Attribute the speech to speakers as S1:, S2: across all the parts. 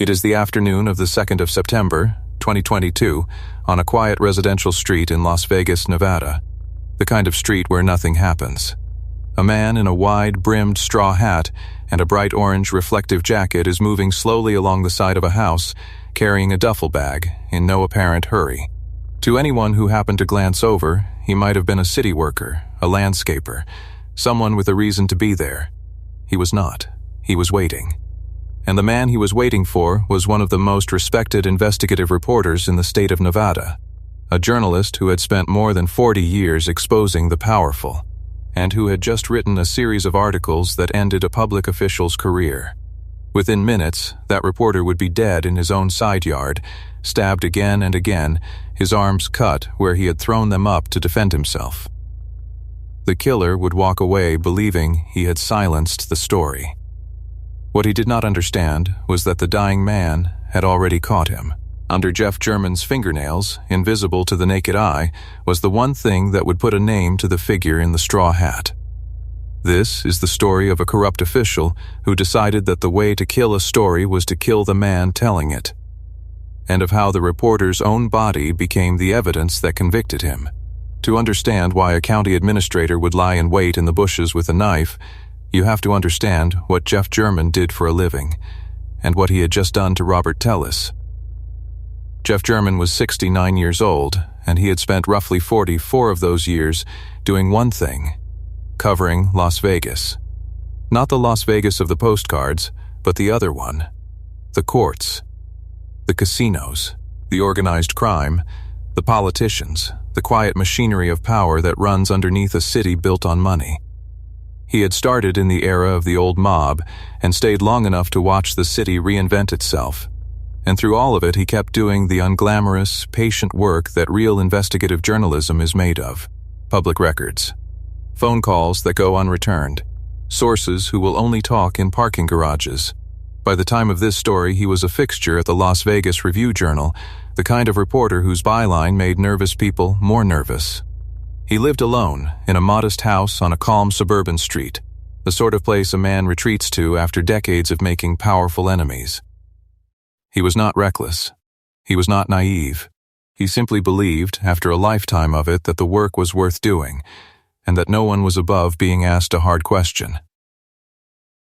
S1: It is the afternoon of the 2nd of September, 2022, on a quiet residential street in Las Vegas, Nevada. The kind of street where nothing happens. A man in a wide-brimmed straw hat and a bright orange reflective jacket is moving slowly along the side of a house, carrying a duffel bag, in no apparent hurry. To anyone who happened to glance over, he might have been a city worker, a landscaper, someone with a reason to be there. He was not. He was waiting. And the man he was waiting for was one of the most respected investigative reporters in the state of Nevada, a journalist who had spent more than 40 years exposing the powerful, and who had just written a series of articles that ended a public official's career. Within minutes, that reporter would be dead in his own side yard, stabbed again and again, his arms cut where he had thrown them up to defend himself. The killer would walk away believing he had silenced the story. What he did not understand was that the dying man had already caught him. Under Jeff German's fingernails, invisible to the naked eye, was the one thing that would put a name to the figure in the straw hat. This is the story of a corrupt official who decided that the way to kill a story was to kill the man telling it, and of how the reporter's own body became the evidence that convicted him. To understand why a county administrator would lie in wait in the bushes with a knife, you have to understand what Jeff German did for a living, and what he had just done to Robert Tellis. Jeff German was 69 years old, and he had spent roughly 44 of those years doing one thing: covering Las Vegas. Not the Las Vegas of the postcards, but the other one. The courts. The casinos. The organized crime. The politicians. The quiet machinery of power that runs underneath a city built on money. He had started in the era of the old mob and stayed long enough to watch the city reinvent itself. And through all of it, he kept doing the unglamorous, patient work that real investigative journalism is made of. Public records. Phone calls that go unreturned. Sources who will only talk in parking garages. By the time of this story, he was a fixture at the Las Vegas Review-Journal, the kind of reporter whose byline made nervous people more nervous. He lived alone, in a modest house on a calm suburban street, the sort of place a man retreats to after decades of making powerful enemies. He was not reckless. He was not naive. He simply believed, after a lifetime of it, that the work was worth doing, and that no one was above being asked a hard question.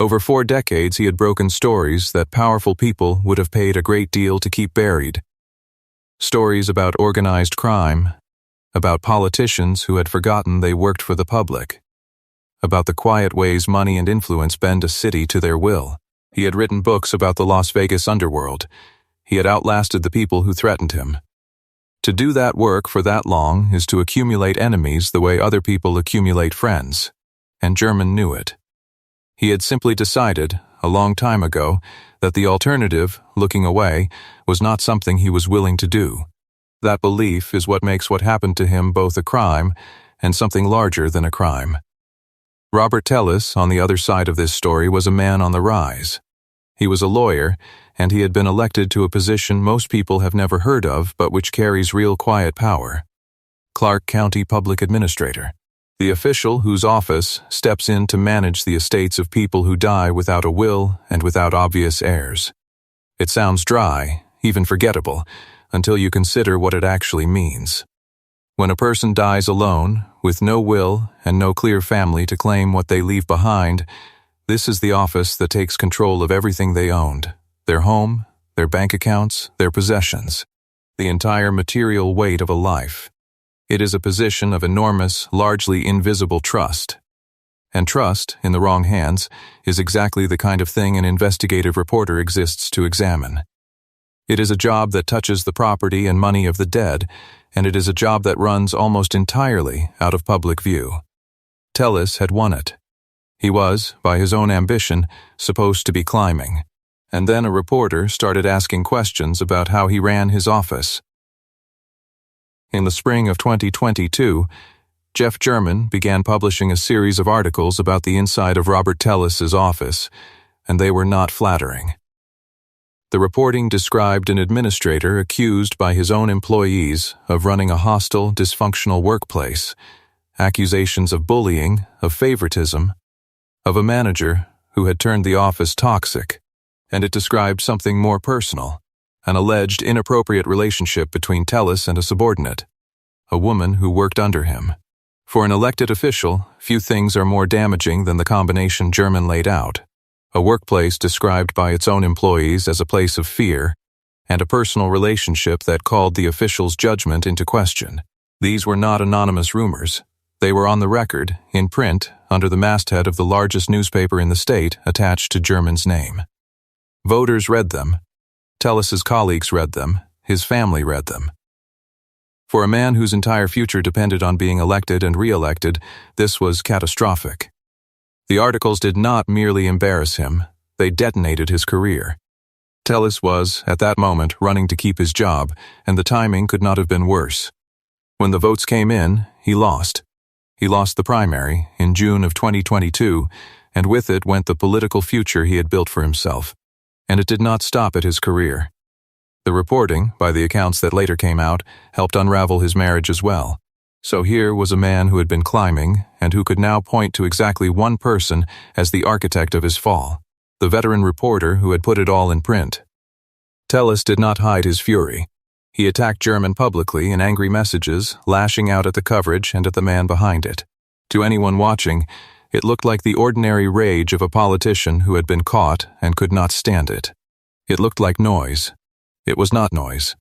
S1: Over 4 decades, he had broken stories that powerful people would have paid a great deal to keep buried. Stories about organized crime, about politicians who had forgotten they worked for the public, about the quiet ways money and influence bend a city to their will. He had written books about the Las Vegas underworld. He had outlasted the people who threatened him. To do that work for that long is to accumulate enemies the way other people accumulate friends, and German knew it. He had simply decided, a long time ago, that the alternative, looking away, was not something he was willing to do. That belief is what makes what happened to him both a crime and something larger than a crime. Robert Tellis, on the other side of this story, was a man on the rise. He was a lawyer, and he had been elected to a position most people have never heard of but which carries real quiet power. Clark County Public Administrator. The official whose office steps in to manage the estates of people who die without a will and without obvious heirs. It sounds dry, even forgettable, until you consider what it actually means. When a person dies alone, with no will and no clear family to claim what they leave behind, this is the office that takes control of everything they owned: their home, their bank accounts, their possessions, the entire material weight of a life. It is a position of enormous, largely invisible trust. And trust, in the wrong hands, is exactly the kind of thing an investigative reporter exists to examine. It is a job that touches the property and money of the dead, and it is a job that runs almost entirely out of public view. Tellis had won it. He was, by his own ambition, supposed to be climbing. And then a reporter started asking questions about how he ran his office. In the spring of 2022, Jeff German began publishing a series of articles about the inside of Robert Tellis's office, and they were not flattering. The reporting described an administrator accused by his own employees of running a hostile, dysfunctional workplace, accusations of bullying, of favoritism, of a manager who had turned the office toxic, and it described something more personal, an alleged inappropriate relationship between Tellis and a subordinate, a woman who worked under him. For an elected official, few things are more damaging than the combination German laid out: a workplace described by its own employees as a place of fear, and a personal relationship that called the official's judgment into question. These were not anonymous rumors. They were on the record, in print, under the masthead of the largest newspaper in the state, attached to German's name. Voters read them. Tellis's colleagues read them. His family read them. For a man whose entire future depended on being elected and re-elected, this was catastrophic. The articles did not merely embarrass him, they detonated his career. Tellis was, at that moment, running to keep his job, and the timing could not have been worse. When the votes came in, he lost. He lost the primary in June of 2022, and with it went the political future he had built for himself. And it did not stop at his career. The reporting, by the accounts that later came out, helped unravel his marriage as well. So here was a man who had been climbing, and who could now point to exactly one person as the architect of his fall, the veteran reporter who had put it all in print. Tellis did not hide his fury. He attacked German publicly in angry messages, lashing out at the coverage and at the man behind it. To anyone watching, it looked like the ordinary rage of a politician who had been caught and could not stand it. It looked like noise. It was not noise.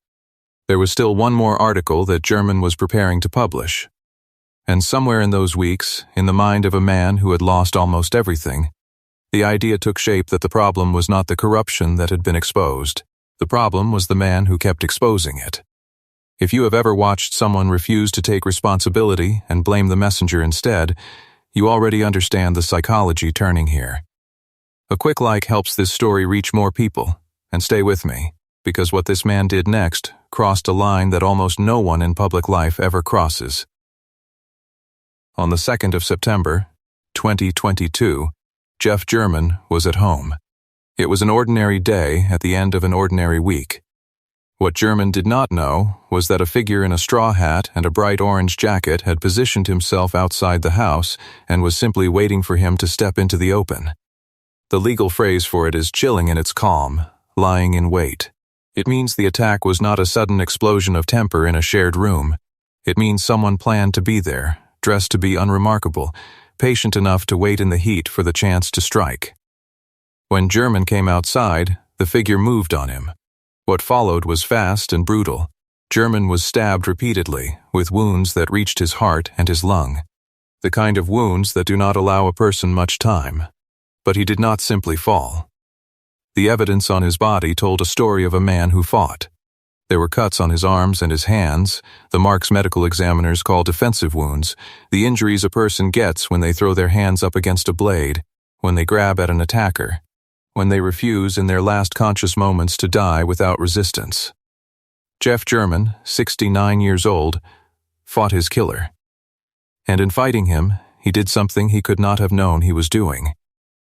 S1: There was still one more article that German was preparing to publish. And somewhere in those weeks, in the mind of a man who had lost almost everything, the idea took shape that the problem was not the corruption that had been exposed. The problem was the man who kept exposing it. If you have ever watched someone refuse to take responsibility and blame the messenger instead, you already understand the psychology turning here. A quick like helps this story reach more people, and stay with me, because what this man did next crossed a line that almost no one in public life ever crosses. On the 2nd of September, 2022, Jeff German was at home. It was an ordinary day at the end of an ordinary week. What German did not know was that a figure in a straw hat and a bright orange jacket had positioned himself outside the house and was simply waiting for him to step into the open. The legal phrase for it is chilling in its calm, lying in wait. It means the attack was not a sudden explosion of temper in a shared room. It means someone planned to be there, dressed to be unremarkable, patient enough to wait in the heat for the chance to strike. When German came outside, the figure moved on him. What followed was fast and brutal. German was stabbed repeatedly, with wounds that reached his heart and his lung. The kind of wounds that do not allow a person much time. But he did not simply fall. The evidence on his body told a story of a man who fought. There were cuts on his arms and his hands, the marks medical examiners call defensive wounds, the injuries a person gets when they throw their hands up against a blade, when they grab at an attacker, when they refuse in their last conscious moments to die without resistance. Jeff German, 69 years old, fought his killer. And in fighting him, he did something he could not have known he was doing.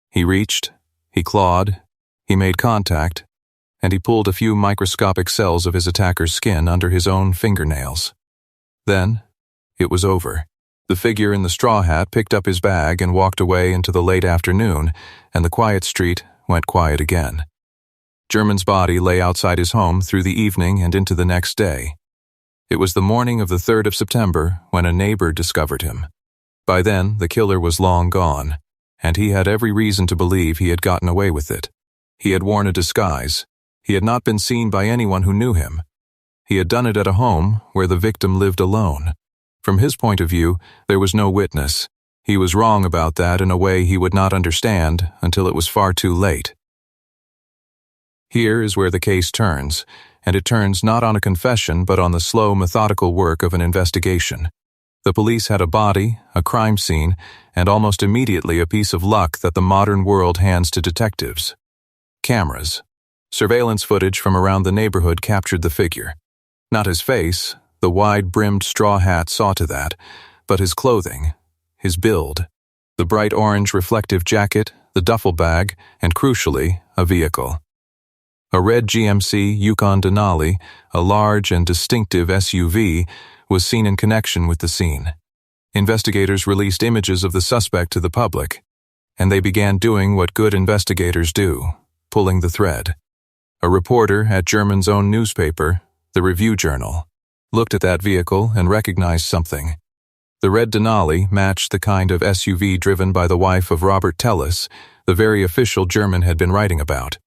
S1: He reached, he clawed, he made contact, and he pulled a few microscopic cells of his attacker's skin under his own fingernails. Then, it was over. The figure in the straw hat picked up his bag and walked away into the late afternoon, and the quiet street went quiet again. German's body lay outside his home through the evening and into the next day. It was the morning of the 3rd of September when a neighbor discovered him. By then, the killer was long gone, and he had every reason to believe he had gotten away with it. He had worn a disguise. He had not been seen by anyone who knew him. He had done it at a home where the victim lived alone. From his point of view, there was no witness. He was wrong about that in a way he would not understand until it was far too late. Here is where the case turns, and it turns not on a confession but on the slow, methodical work of an investigation. The police had a body, a crime scene, and almost immediately a piece of luck that the modern world hands to detectives. Cameras. Surveillance footage from around the neighborhood captured the figure. Not his face, the wide-brimmed straw hat saw to that, but his clothing, his build, the bright orange reflective jacket, the duffel bag, and crucially, a vehicle. A red GMC Yukon Denali, a large and distinctive SUV, was seen in connection with the scene. Investigators released images of the suspect to the public, and they began doing what good investigators do. pulling the thread. A reporter at German's own newspaper, the Review Journal, looked at that vehicle and recognized something. The red Denali matched the kind of SUV driven by the wife of Robert Tellis, the very official German had been writing about.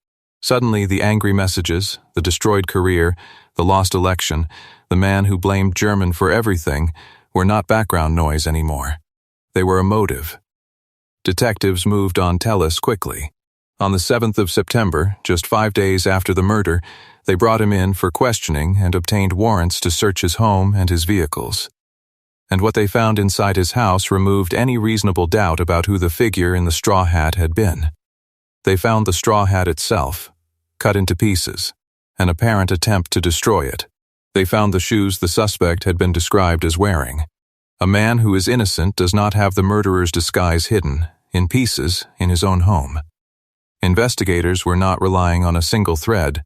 S1: Suddenly, the angry messages, the destroyed career, the lost election, the man who blamed German for everything, were not background noise anymore. They were a motive. Detectives moved on Tellis quickly. On the 7th of September, just 5 days after the murder, they brought him in for questioning and obtained warrants to search his home and his vehicles. And what they found inside his house removed any reasonable doubt about who the figure in the straw hat had been. They found the straw hat itself, cut into pieces, an apparent attempt to destroy it. They found the shoes the suspect had been described as wearing. A man who is innocent does not have the murderer's disguise hidden, in pieces, in his own home. Investigators were not relying on a single thread.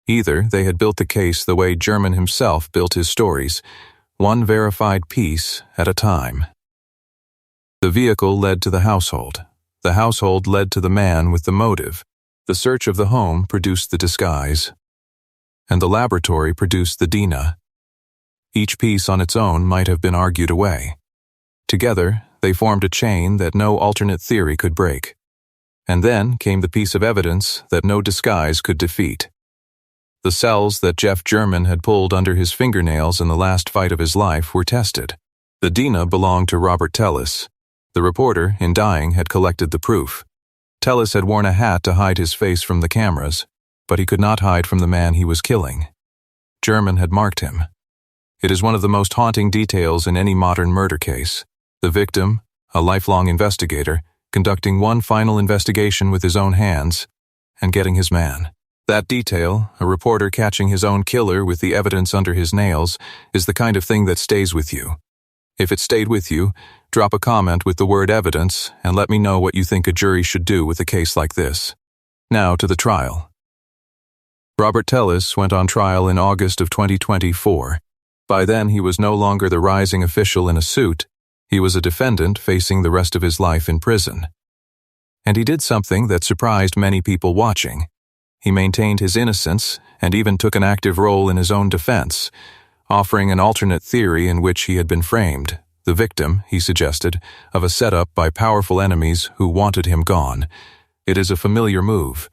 S1: Either they had built the case the way German himself built his stories, one verified piece at a time. The vehicle led to the household. The household led to the man with the motive. The search of the home produced the disguise. And the laboratory produced the DNA. Each piece on its own might have been argued away. Together, they formed a chain that no alternate theory could break. And then came the piece of evidence that no disguise could defeat. The cells that Jeff German had pulled under his fingernails in the last fight of his life were tested. The DNA belonged to Robert Tellis. The reporter, in dying, had collected the proof. Tellis had worn a hat to hide his face from the cameras, but he could not hide from the man he was killing. German had marked him. It is one of the most haunting details in any modern murder case. The victim, a lifelong investigator, conducting one final investigation with his own hands, and getting his man. That detail, a reporter catching his own killer with the evidence under his nails, is the kind of thing that stays with you. If it stayed with you, drop a comment with the word evidence and let me know what you think a jury should do with a case like this. Now to the trial. Robert Tellis went on trial in August of 2024. By then he was no longer the rising official in a suit. He was a defendant facing the rest of his life in prison. And he did something that surprised many people watching. He maintained his innocence and even took an active role in his own defense, offering an alternate theory in which he had been framed, the victim, he suggested, of a setup by powerful enemies who wanted him gone. It is a familiar move.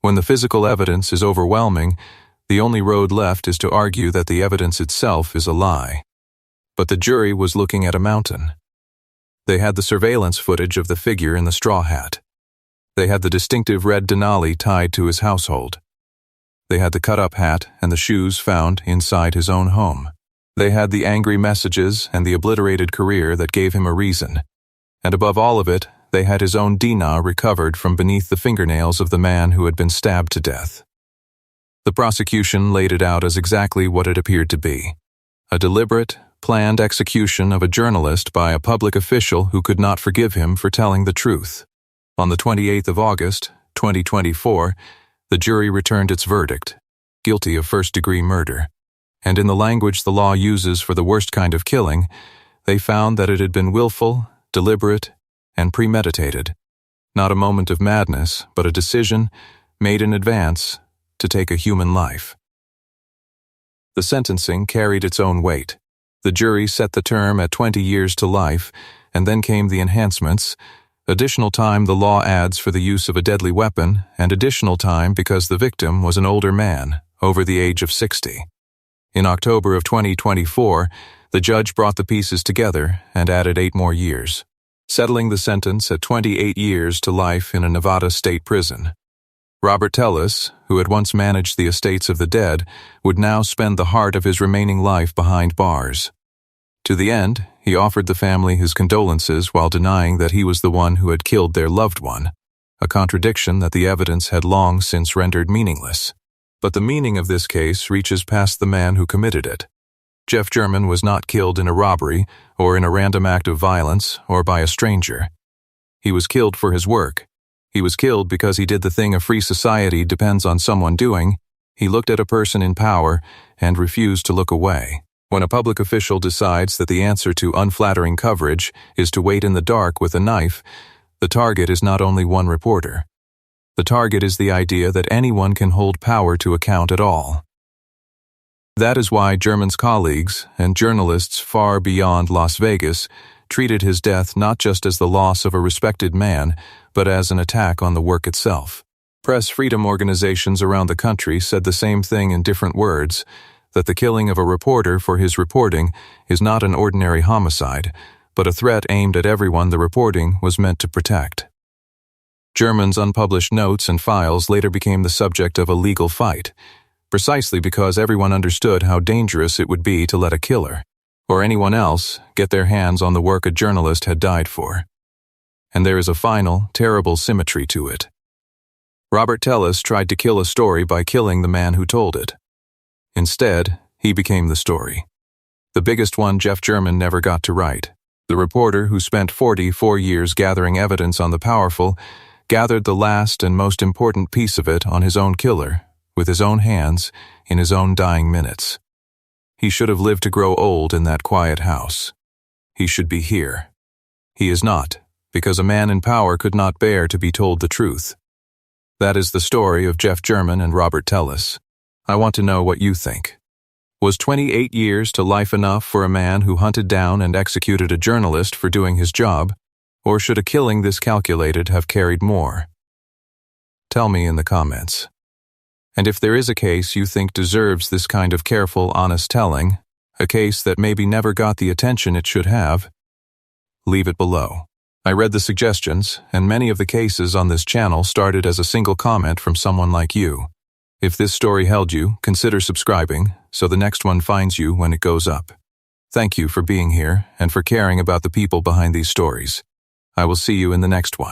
S1: When the physical evidence is overwhelming, the only road left is to argue that the evidence itself is a lie. But the jury was looking at a mountain. They had the surveillance footage of the figure in the straw hat. They had the distinctive red Denali tied to his household. They had the cut-up hat and the shoes found inside his own home. They had the angry messages and the obliterated career that gave him a reason. And above all of it, they had his own DNA recovered from beneath the fingernails of the man who had been stabbed to death. The prosecution laid it out as exactly what it appeared to be. A deliberate, planned execution of a journalist by a public official who could not forgive him for telling the truth. On the 28th of August, 2024, the jury returned its verdict, guilty of first-degree murder. And in the language the law uses for the worst kind of killing, they found that it had been willful, deliberate, and premeditated. Not a moment of madness, but a decision, made in advance, to take a human life. The sentencing carried its own weight. The jury set the term at 20 years to life, and then came the enhancements. Additional time the law adds for the use of a deadly weapon, and additional time because the victim was an older man, over the age of 60. In October of 2024, the judge brought the pieces together and added 8 more years, settling the sentence at 28 years to life in a Nevada state prison. Robert Tellis, who had once managed the estates of the dead, would now spend the heart of his remaining life behind bars. To the end, he offered the family his condolences while denying that he was the one who had killed their loved one, a contradiction that the evidence had long since rendered meaningless. But the meaning of this case reaches past the man who committed it. Jeff German was not killed in a robbery or in a random act of violence or by a stranger. He was killed for his work. He was killed because he did the thing a free society depends on someone doing. He looked at a person in power and refused to look away. When a public official decides that the answer to unflattering coverage is to wait in the dark with a knife, the target is not only one reporter. The target is the idea that anyone can hold power to account at all. That is why German's colleagues and journalists far beyond Las Vegas treated his death not just as the loss of a respected man, but as an attack on the work itself. Press freedom organizations around the country said the same thing in different words, that the killing of a reporter for his reporting is not an ordinary homicide, but a threat aimed at everyone the reporting was meant to protect. German's unpublished notes and files later became the subject of a legal fight, precisely because everyone understood how dangerous it would be to let a killer, or anyone else, get their hands on the work a journalist had died for. And there is a final, terrible symmetry to it. Robert Tellis tried to kill a story by killing the man who told it. Instead, he became the story. The biggest one Jeff German never got to write. The reporter who spent 44 years gathering evidence on the powerful gathered the last and most important piece of it on his own killer, with his own hands, in his own dying minutes. He should have lived to grow old in that quiet house. He should be here. He is not, because a man in power could not bear to be told the truth. That is the story of Jeff German and Robert Tellis. I want to know what you think. Was 28 years to life enough for a man who hunted down and executed a journalist for doing his job, or should a killing this calculated have carried more? Tell me in the comments. And if there is a case you think deserves this kind of careful, honest telling, a case that maybe never got the attention it should have, leave it below. I read the suggestions, and many of the cases on this channel started as a single comment from someone like you. If this story held you, consider subscribing, so the next one finds you when it goes up. Thank you for being here and for caring about the people behind these stories. I will see you in the next one.